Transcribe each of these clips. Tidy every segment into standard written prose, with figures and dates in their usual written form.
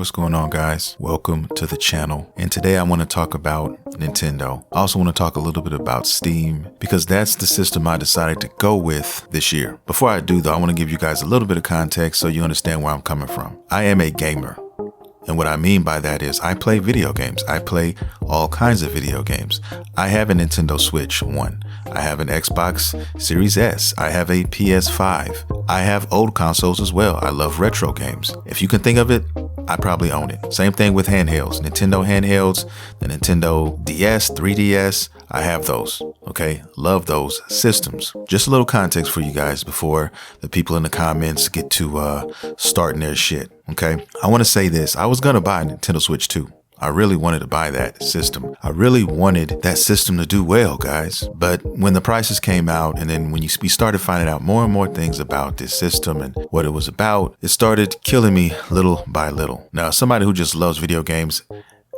What's going on, guys? Welcome to the channel. And today I want to talk about Nintendo. I also want to talk a little bit about Steam because that's the system I decided to go with this year. Before I do though, I want to give you guys a little bit of context so you understand where I'm coming from. I am a gamer. And what I mean by that is I play video games. I play all kinds of video games. I have a Nintendo Switch 1. I have an Xbox Series S. I have a PS5. I have old consoles as well. I love retro games. If you can think of it, I probably own it. Same thing with handhelds. Nintendo handhelds, the Nintendo DS, 3DS, I have those. Okay, love those systems. Just a little context for you guys before the people in the comments get to starting their shit. Okay, I want to say this. I was going to buy a Nintendo Switch 2. I really wanted to buy that system. I really wanted that system to do well, guys. But when the prices came out and then when we started finding out more and more things about this system and what it was about, it started killing me little by little. Now, somebody who just loves video games,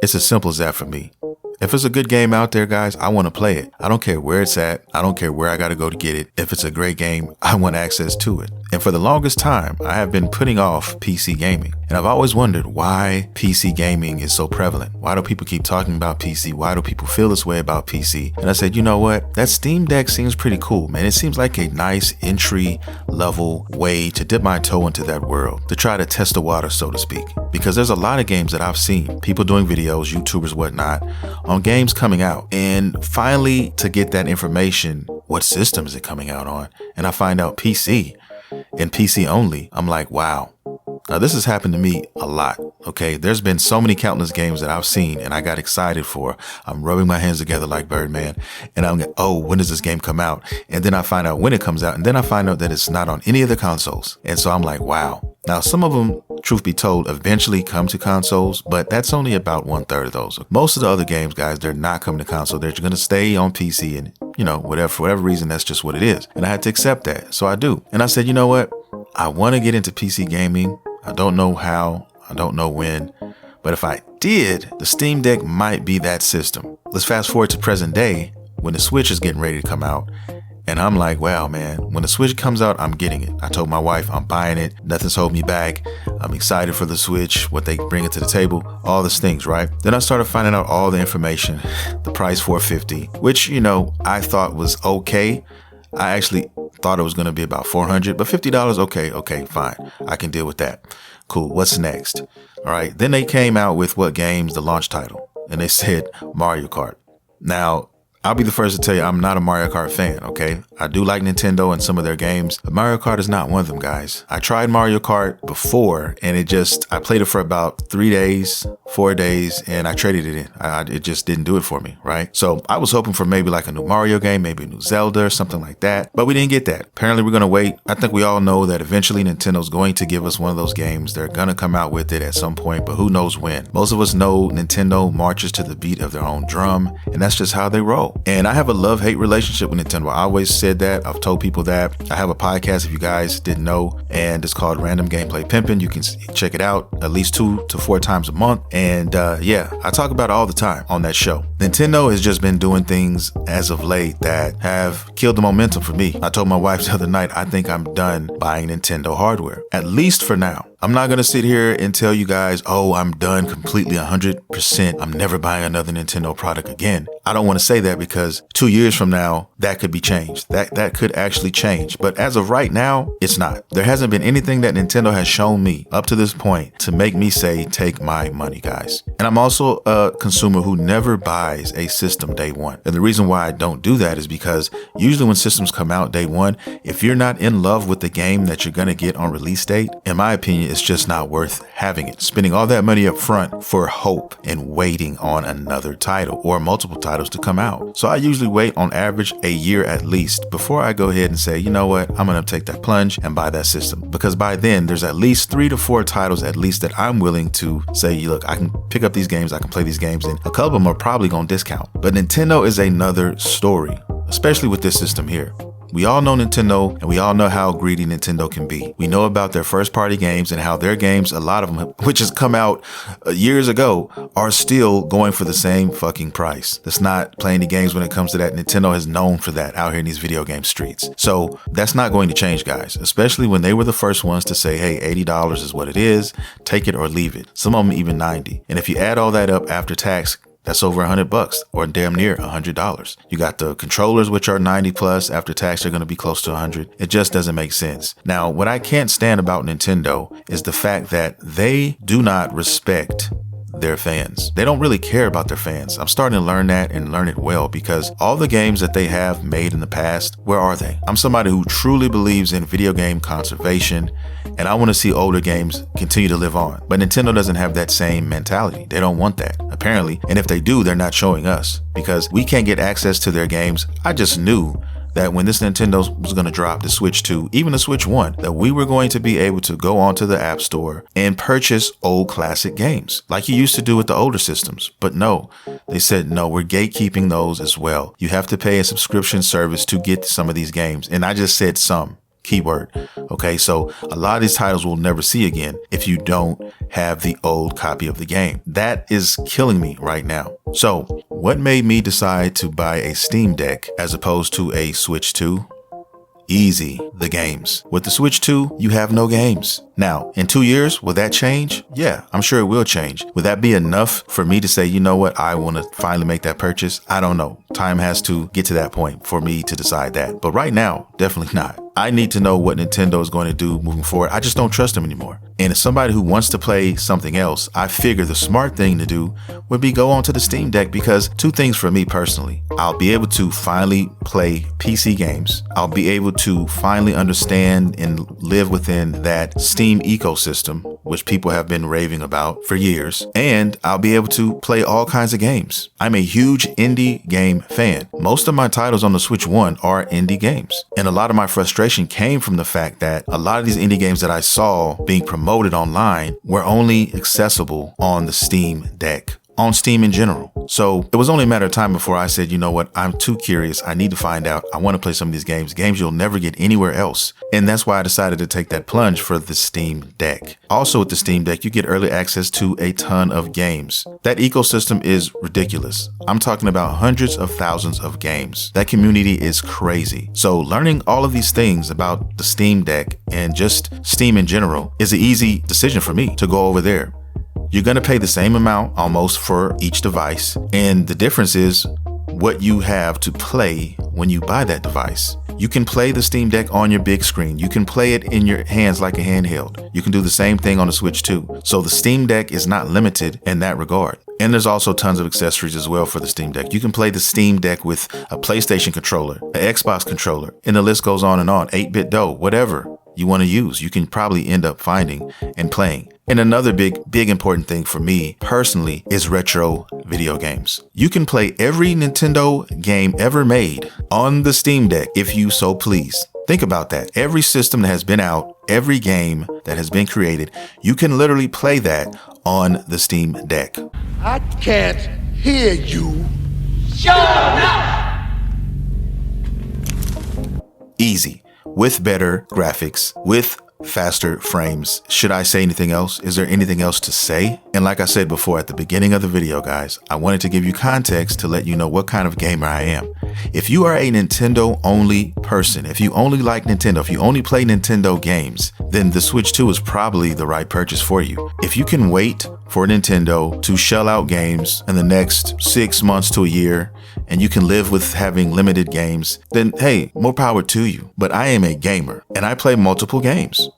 it's as simple as that for me. If it's a good game out there, guys, I want to play it. I don't care where it's at. I don't care where I got to go to get it. If it's a great game, I want access to it. And for the longest time, I have been putting off PC gaming. And I've always wondered why PC gaming is so prevalent. Why do people keep talking about PC? Why do people feel this way about PC? And I said, you know what? That Steam Deck seems pretty cool, man. It seems like a nice entry level way to dip my toe into that world, to try to test the water, so to speak. Because there's a lot of games that I've seen, people doing videos, YouTubers, whatnot, on games coming out. And finally, to get that information, what system is it coming out on? And I find out PC and PC only. I'm like, wow. Now, this has happened to me a lot, okay? There's been so many countless games that I've seen and I got excited for. I'm rubbing my hands together like Birdman and I'm like, oh, when does this game come out? And then I find out when it comes out and then I find out that it's not on any of the consoles. And so I'm like, wow. Now, some of them, truth be told, eventually come to consoles, but that's only about 1/3 of those. Most of the other games, guys, they're not coming to console. They're going to stay on PC and, you know, whatever, for whatever reason, that's just what it is. And I had to accept that. So I do. And I said, you know what? I want to get into PC gaming. I don't know how, I don't know when, but if I did, the Steam Deck might be that system. Let's fast forward to present day when the Switch is getting ready to come out. And I'm like, wow, man, when the Switch comes out, I'm getting it. I told my wife I'm buying it. Nothing's holding me back. I'm excited for the Switch, what they bring it to the table, all these things, right? Then I started finding out all the information, the price $450, which, you know, I thought was okay. I actually thought it was going to be about $400, but $50, okay, fine. I can deal with that. Cool. What's next? All right. Then they came out with what games, the launch title, and they said Mario Kart. Now, I'll be the first to tell you I'm not a Mario Kart fan, okay? I do like Nintendo and some of their games, but Mario Kart is not one of them, guys. I tried Mario Kart before and I played it for about 3 days, 4 days, and I traded it in. It just didn't do it for me, right? So I was hoping for maybe like a new Mario game, maybe a new Zelda or something like that, but we didn't get that. Apparently we're going to wait. I think we all know that eventually Nintendo's going to give us one of those games. They're going to come out with it at some point, but who knows when. Most of us know Nintendo marches to the beat of their own drum, and that's just how they roll. And I have a love-hate relationship with Nintendo. I always said that. I've told people that. I have a podcast, if you guys didn't know, and it's called Random Gameplay Pimpin. You can check it out at least 2 to 4 times a month. And yeah, I talk about it all the time on that show. Nintendo has just been doing things as of late that have killed the momentum for me. I told my wife the other night, I think I'm done buying Nintendo hardware, at least for now. I'm not going to sit here and tell you guys, oh, I'm done completely 100%. I'm never buying another Nintendo product again. I don't want to say that because 2 years from now, that could be changed. That could actually change. But as of right now, it's not. There hasn't been anything that Nintendo has shown me up to this point to make me say, take my money, guys. And I'm also a consumer who never buys a system day one. And the reason why I don't do that is because usually when systems come out day one, if you're not in love with the game that you're going to get on release date, in my opinion, it's just not worth having it. Spending all that money up front for hope and waiting on another title or multiple titles to come out. So I usually wait on average a year at least before I go ahead and say, you know what, I'm going to take that plunge and buy that system. Because by then there's at least 3 to 4 titles at least that I'm willing to say, look, I can pick up these games, I can play these games, and a couple of them are probably going to discount. But Nintendo is another story, especially with this system here. We all know Nintendo, and we all know how greedy Nintendo can be. We know about their first party games and how their games, a lot of them, which has come out years ago, are still going for the same fucking price. That's not playing the games when it comes to that. Nintendo is known for that out here in these video game streets. So that's not going to change, guys, especially when they were the first ones to say, hey, $80 is what it is. Take it or leave it. Some of them even 90. And if you add all that up after tax, that's over $100 or damn near $100. You got the controllers, which are 90 plus. After tax, they're going to be close to 100. It just doesn't make sense. Now, what I can't stand about Nintendo is the fact that they do not respect their fans. They don't really care about their fans. I'm starting to learn that and learn it well, because all the games that they have made in the past, where are they? I'm somebody who truly believes in video game conservation, and I want to see older games continue to live on. But Nintendo doesn't have that same mentality. They don't want that, apparently. And if they do, they're not showing us, because we can't get access to their games. I just knew that when this Nintendo was going to drop, the Switch 2, even the Switch 1, that we were going to be able to go onto the App Store and purchase old classic games like you used to do with the older systems. But no, they said, no, we're gatekeeping those as well. You have to pay a subscription service to get some of these games. And I just said some. Keyword. Okay, so a lot of these titles we'll never see again if you don't have the old copy of the game. That is killing me right now. So what made me decide to buy a Steam Deck as opposed to a Switch 2? Easy, the games. With the Switch 2, you have no games. Now, in 2 years, will that change? Yeah, I'm sure it will change. Would that be enough for me to say, you know what, I want to finally make that purchase? I don't know. Time has to get to that point for me to decide that. But right now, definitely not. I need to know what Nintendo is going to do moving forward. I just don't trust them anymore. And as somebody who wants to play something else, I figure the smart thing to do would be go onto the Steam Deck, because two things for me personally. I'll be able to finally play PC games. I'll be able to finally understand and live within that Steam ecosystem, which people have been raving about for years. And I'll be able to play all kinds of games. I'm a huge indie game fan. Most of my titles on the Switch 1 are indie games. And a lot of my frustration came from the fact that a lot of these indie games that I saw being promoted online were only accessible on the Steam Deck, on Steam in general. So it was only a matter of time before I said, you know what, I'm too curious. I need to find out. I want to play some of these games you'll never get anywhere else. And that's why I decided to take that plunge for the Steam Deck. Also with the Steam Deck, you get early access to a ton of games. That ecosystem is ridiculous. I'm talking about hundreds of thousands of games. That community is crazy. So learning all of these things about the Steam Deck and just Steam in general is an easy decision for me to go over there. You're going to pay the same amount almost for each device. And the difference is what you have to play when you buy that device. You can play the Steam Deck on your big screen. You can play it in your hands like a handheld. You can do the same thing on the Switch 2. So the Steam Deck is not limited in that regard. And there's also tons of accessories as well for the Steam Deck. You can play the Steam Deck with a PlayStation controller, an Xbox controller, and the list goes on and on. 8-bit dough, whatever you want to use, you can probably end up finding and playing. And another big important thing for me personally is retro video games. You can play every Nintendo game ever made on the Steam Deck if you so please. Think about that. Every system that has been out, every game that has been created, you can literally play that on the Steam Deck. I can't hear you. Shut up! Easy. With better graphics, with faster frames. Should I say anything else? Is there anything else to say? And like I said before at the beginning of the video, guys, I wanted to give you context to let you know what kind of gamer I am. If you are a Nintendo only person, if you only like Nintendo, if you only play Nintendo games, then the Switch 2 is probably the right purchase for you. If you can wait for Nintendo to shell out games in the next 6 months to a year, and you can live with having limited games, then hey, more power to you. But I am a gamer and I play multiple games.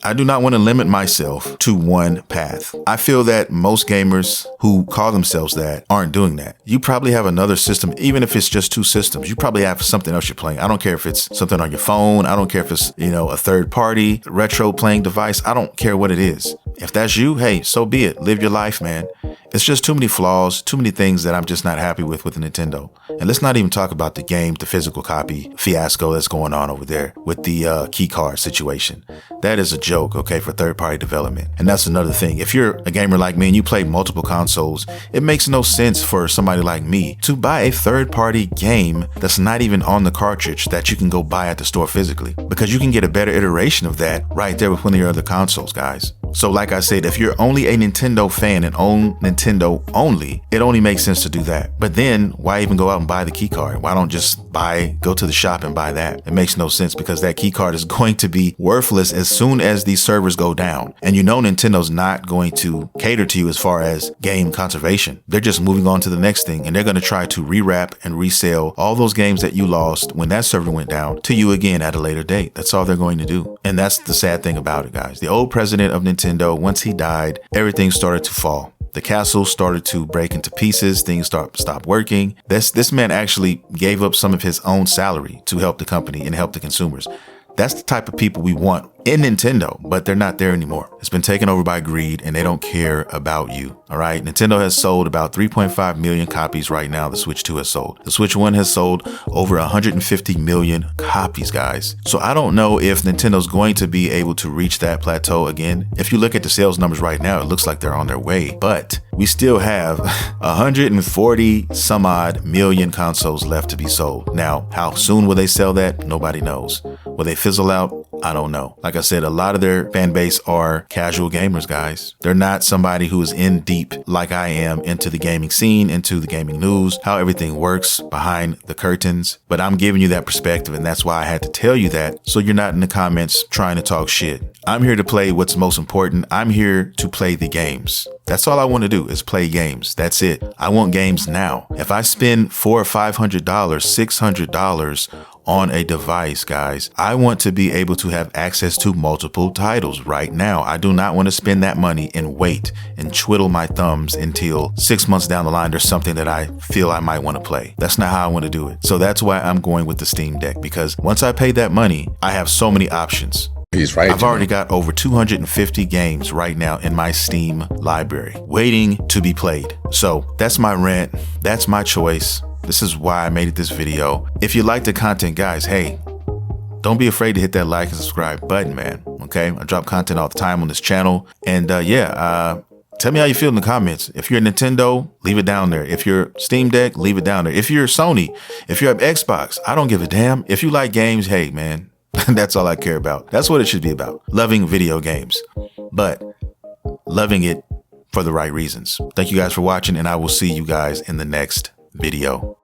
I do not want to limit myself to one path. I feel that most gamers who call themselves that aren't doing that. You probably have another system, even if it's just two systems. You probably have something else you're playing. I don't care if it's something on your phone. I don't care if it's, a third party retro playing device. I don't care what it is. If that's you, hey, so be it. Live your life, man. It's just too many flaws, too many things that I'm just not happy with Nintendo. And let's not even talk about the game, the physical copy fiasco that's going on over there with the key card situation. That is a joke, okay, for third-party development. And that's another thing. If you're a gamer like me and you play multiple consoles, it makes no sense for somebody like me to buy a third-party game that's not even on the cartridge that you can go buy at the store physically, because you can get a better iteration of that right there with one of your other consoles, guys. So like I said, if you're only a Nintendo fan and own Nintendo only, it only makes sense to do that. But then why even go out and buy the key card? Why don't just go to the shop and buy that? It makes no sense, because that key card is going to be worthless as soon as these servers go down. And you know Nintendo's not going to cater to you as far as game conservation. They're just moving on to the next thing, and they're going to try to rewrap and resell all those games that you lost when that server went down to you again at a later date. That's all they're going to do. And that's the sad thing about it, guys. The old president of Nintendo, once he died, everything started to fall. The castle started to break into pieces. Things stopped working. This man actually gave up some of his own salary to help the company and help the consumers. That's the type of people we want in Nintendo, but they're not there anymore. It's been taken over by greed, and they don't care about you. All right. Nintendo has sold about 3.5 million copies right now. The Switch 2 has sold. The Switch 1 has sold over 150 million copies, guys. So I don't know if Nintendo's going to be able to reach that plateau again. If you look at the sales numbers right now, it looks like they're on their way, but we still have 140 some odd million consoles left to be sold. Now, how soon will they sell that? Nobody knows. Will they fizzle out? I don't know. Like I said, a lot of their fan base are casual gamers, guys. They're not somebody who is in deep like I am into the gaming scene, into the gaming news, how everything works behind the curtains. But I'm giving you that perspective, and that's why I had to tell you that, so you're not in the comments trying to talk shit. I'm here to play what's most important. I'm here to play the games. That's all I want to do, is play games. That's it. I want games now. If I spend $400 or $500, $600 on a device, guys, I want to be able to have access to multiple titles right now. I do not want to spend that money and wait and twiddle my thumbs until 6 months down the line there's something that I feel I might want to play. That's not how I want to do it. So that's why I'm going with the Steam Deck, because once I pay that money, I have so many options. He's right. I've already got over 250 games right now in my Steam library waiting to be played. So that's my rant. That's my choice. This is why I made this video. If you like the content, guys, hey, don't be afraid to hit that like and subscribe button, man. Okay, I drop content all the time on this channel. And tell me how you feel in the comments. If you're a Nintendo, leave it down there. If you're Steam Deck, leave it down there. If you're Sony, if you're Xbox, I don't give a damn. If you like games, hey, man, that's all I care about. That's what it should be about. Loving video games, but loving it for the right reasons. Thank you guys for watching, and I will see you guys in the next video.